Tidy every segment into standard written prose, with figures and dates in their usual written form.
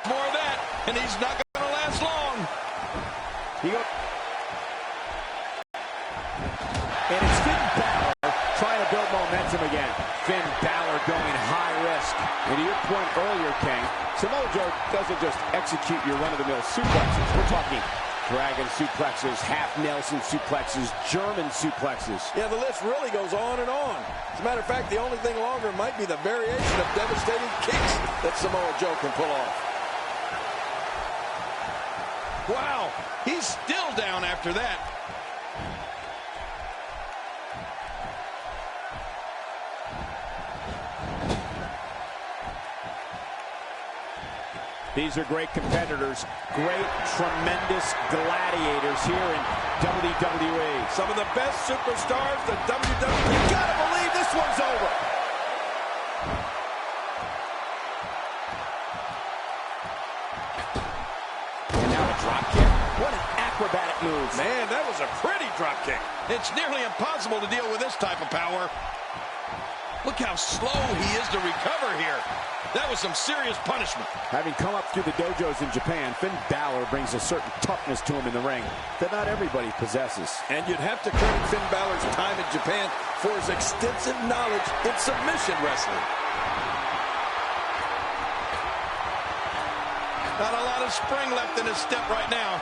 More of that, and he's not going to last long. And it's Finn Balor trying to build momentum again. Finn Balor going high risk. And to your point earlier, King, Samoa Joe doesn't just execute your run-of-the-mill suplexes. We're talking dragon suplexes, half Nelson suplexes, German suplexes. Yeah, the list really goes on and on. As a matter of fact, the only thing longer might be the variation of devastating kicks that Samoa Joe can pull off. Wow, he's still down after that. These are great competitors, great, tremendous gladiators here in WWE. Some of the best superstars that WWE. You gotta believe this one's over. And now a drop kick. What an acrobatic move. Man, that was a pretty drop kick. It's nearly impossible to deal with this type of power. Look how slow he is to recover here. That was some serious punishment. Having come up through the dojos in Japan, Finn Balor brings a certain toughness to him in the ring that not everybody possesses. And you'd have to credit Finn Balor's time in Japan for his extensive knowledge in submission wrestling. Not a lot of spring left in his step right now.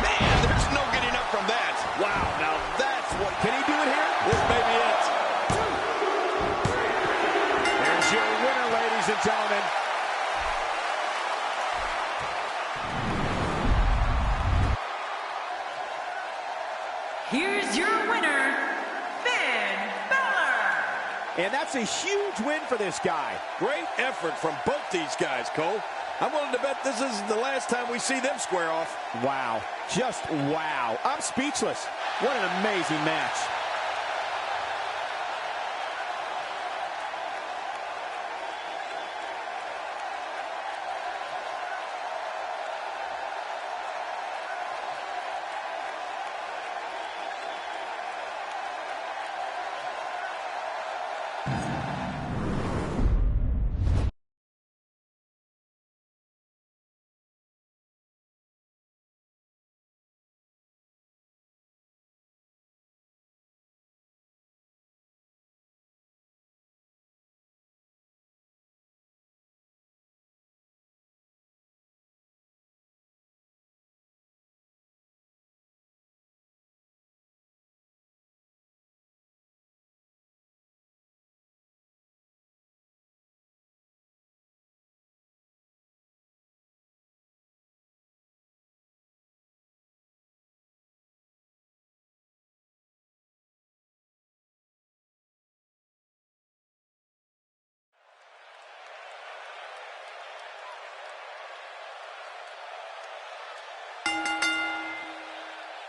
Man, there's no getting up from that. Wow, now that's what... Can he do it here? This may be it. There's your winner, ladies and gentlemen. Here's your winner, Finn Balor. And that's a huge win for this guy. Great effort from both these guys, Cole. I'm willing to bet this is the last time we see them square off. Wow. Just wow. I'm speechless. What an amazing match.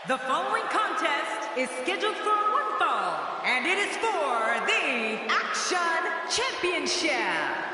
The following contest is scheduled for one fall, and it is for the Action Championship.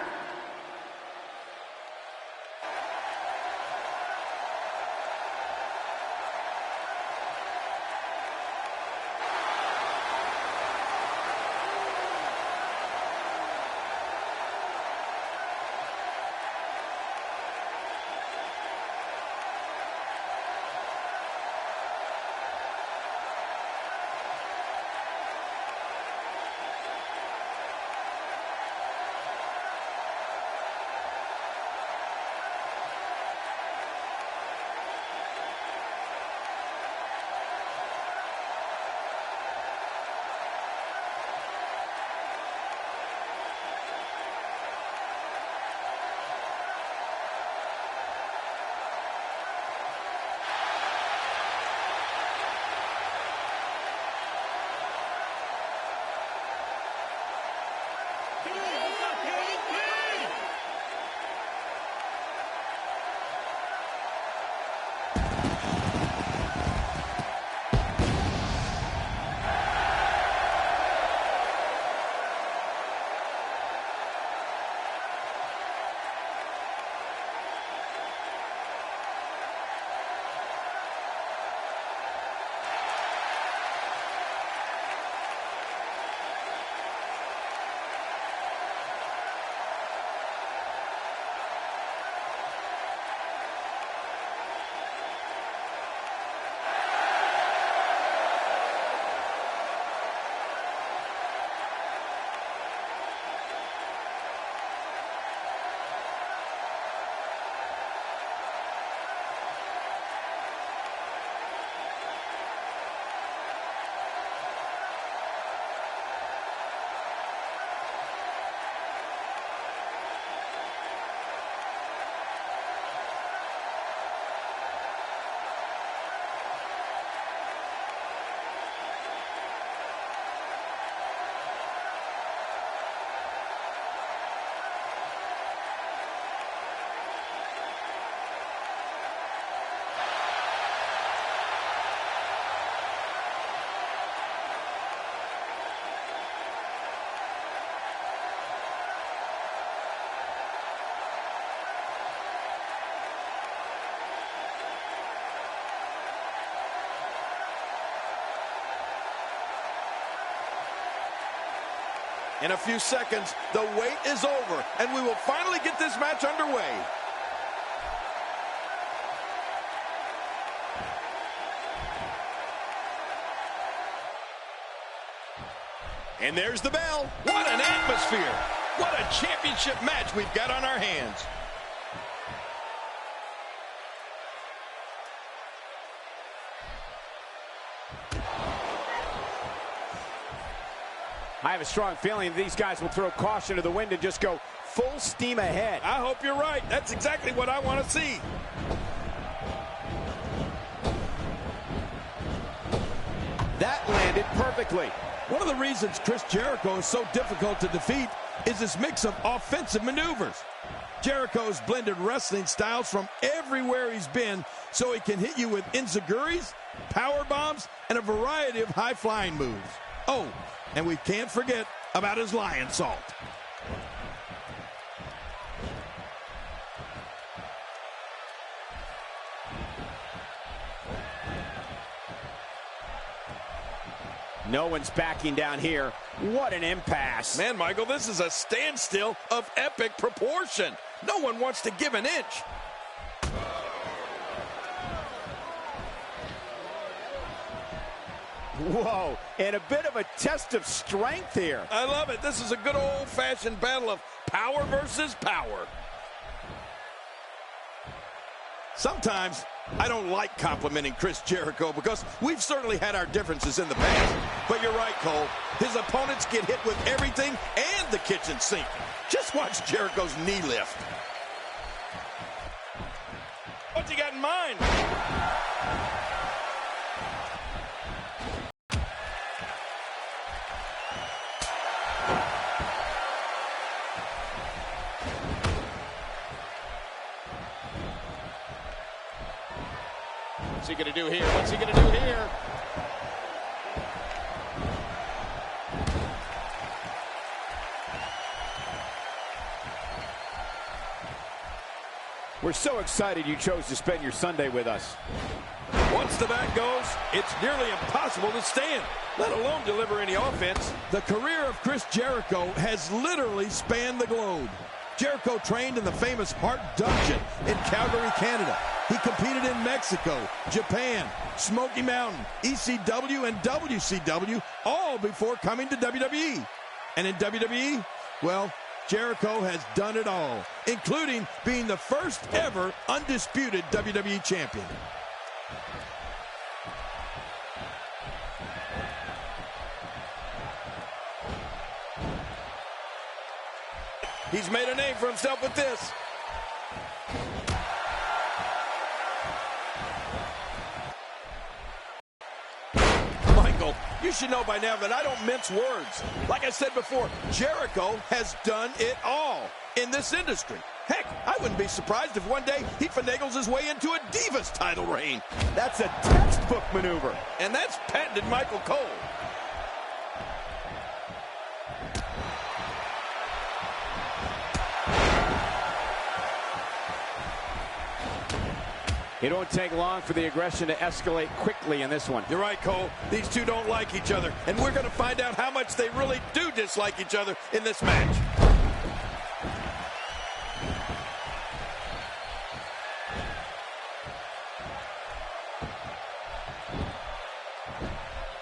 In a few seconds, the wait is over, and we will finally get this match underway. And there's the bell. What an atmosphere. What a championship match we've got on our hands. I have a strong feeling these guys will throw caution to the wind and just go full steam ahead. I hope you're right. That's exactly what I want to see. That landed perfectly. One of the reasons Chris Jericho is so difficult to defeat is this mix of offensive maneuvers. Jericho's blended wrestling styles from everywhere he's been, so he can hit you with enziguris, power bombs, and a variety of high-flying moves. Oh, and we can't forget about his lion salt. No one's backing down here. What an impasse. Man, Michael, this is a standstill of epic proportion. No one wants to give an inch. Whoa, and a bit of a test of strength here. I love it. This is a good old-fashioned battle of power versus power. Sometimes I don't like complimenting Chris Jericho because we've certainly had our differences in the past. But you're right, Cole. His opponents get hit with everything and the kitchen sink. Just watch Jericho's knee lift. What's he got in mind? What's he going to do here? What's he going to do here? We're so excited you chose to spend your Sunday with us. Once the back goes, it's nearly impossible to stand, let alone deliver any offense. The career of Chris Jericho has literally spanned the globe. Jericho trained in the famous Heart Dungeon in Calgary, Canada. He competed in Mexico, Japan, Smoky Mountain, ECW, and WCW, all before coming to WWE. And in WWE, well, Jericho has done it all, including being the first ever undisputed WWE champion. He's made a name for himself with this. Michael, you should know by now that I don't mince words. Like I said before, Jericho has done it all in this industry. Heck, I wouldn't be surprised if one day he finagles his way into a Divas title reign. That's a textbook maneuver. And that's patented Michael Cole. It won't take long for the aggression to escalate quickly in this one. You're right, Cole. These two don't like each other, and we're going to find out how much they really do dislike each other in this match.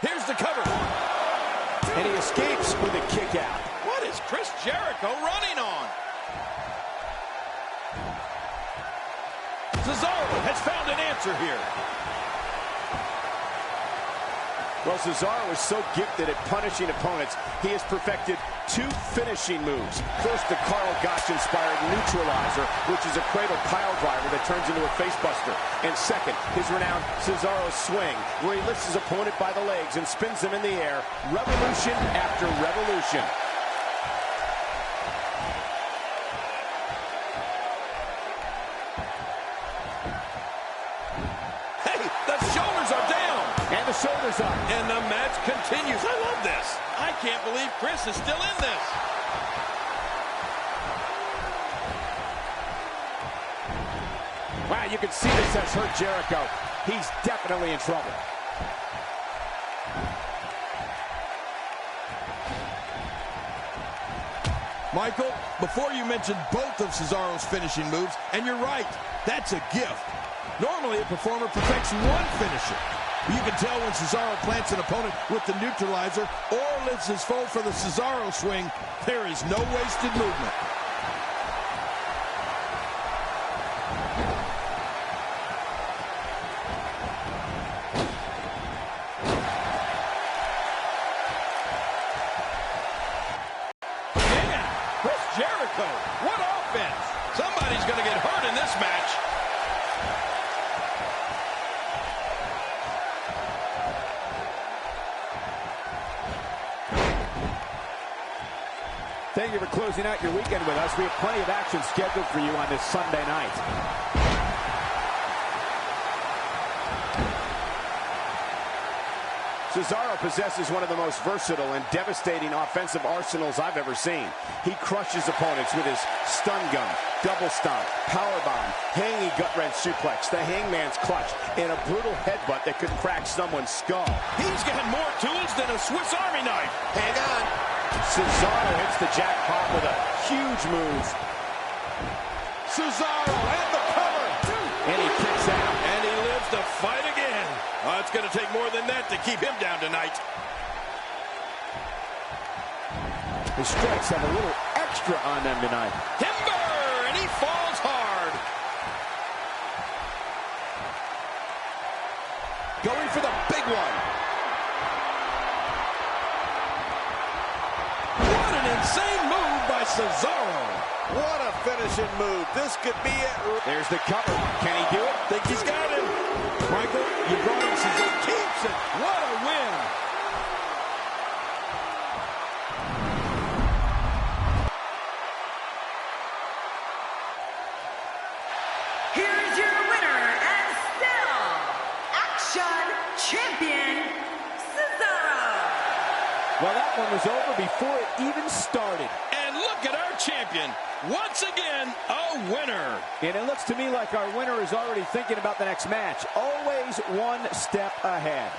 Here's the cover. And he escapes with a kick out. What is Chris Jericho running on? Cesaro has found an answer here. Well, Cesaro is so gifted at punishing opponents, he has perfected two finishing moves. First, the Karl Gotch-inspired neutralizer, which is a cradle pile driver that turns into a facebuster. And second, his renowned Cesaro swing, where he lifts his opponent by the legs and spins them in the air, revolution after revolution. Shoulders up. And the match continues. I love this. I can't believe Chris is still in this. Wow, you can see this has hurt Jericho. He's definitely in trouble. Michael, before you mentioned both of Cesaro's finishing moves, and you're right, that's a gift. Normally, a performer perfects one finisher. You can tell when Cesaro plants an opponent with the neutralizer or lifts his foe for the Cesaro swing, there is no wasted movement. Jericho, what offense! Somebody's going to get hurt in this match. Thank you for closing out your weekend with us. We have plenty of action scheduled for you on this Sunday night. Cesaro possesses one of the most versatile and devastating offensive arsenals I've ever seen. He crushes opponents with his stun gun, double stomp, powerbomb, hanging gut-wrench suplex, the hangman's clutch, and a brutal headbutt that could crack someone's skull. He's got more tools than a Swiss Army knife. Hang on. Cesaro hits the jackpot with a huge move. Cesaro and the cover. And he kicks out. And he lives to fight again. It's going to take more than that to keep him down tonight. The strikes have a little extra on them tonight. Timber, and he falls hard. Going for the big one. What an insane move by Cesaro. What a finishing move. This could be it. There's the cover. Can he do it? Think he's got him. Michael, you brought him. Cesaro keeps it. What a win. Here's your winner and still Action Champion, Cesaro. Well, that one was over before it even started. And look at our champion. Once again, a winner. And it looks to me like our winner is already thinking about the next match. Always one step ahead.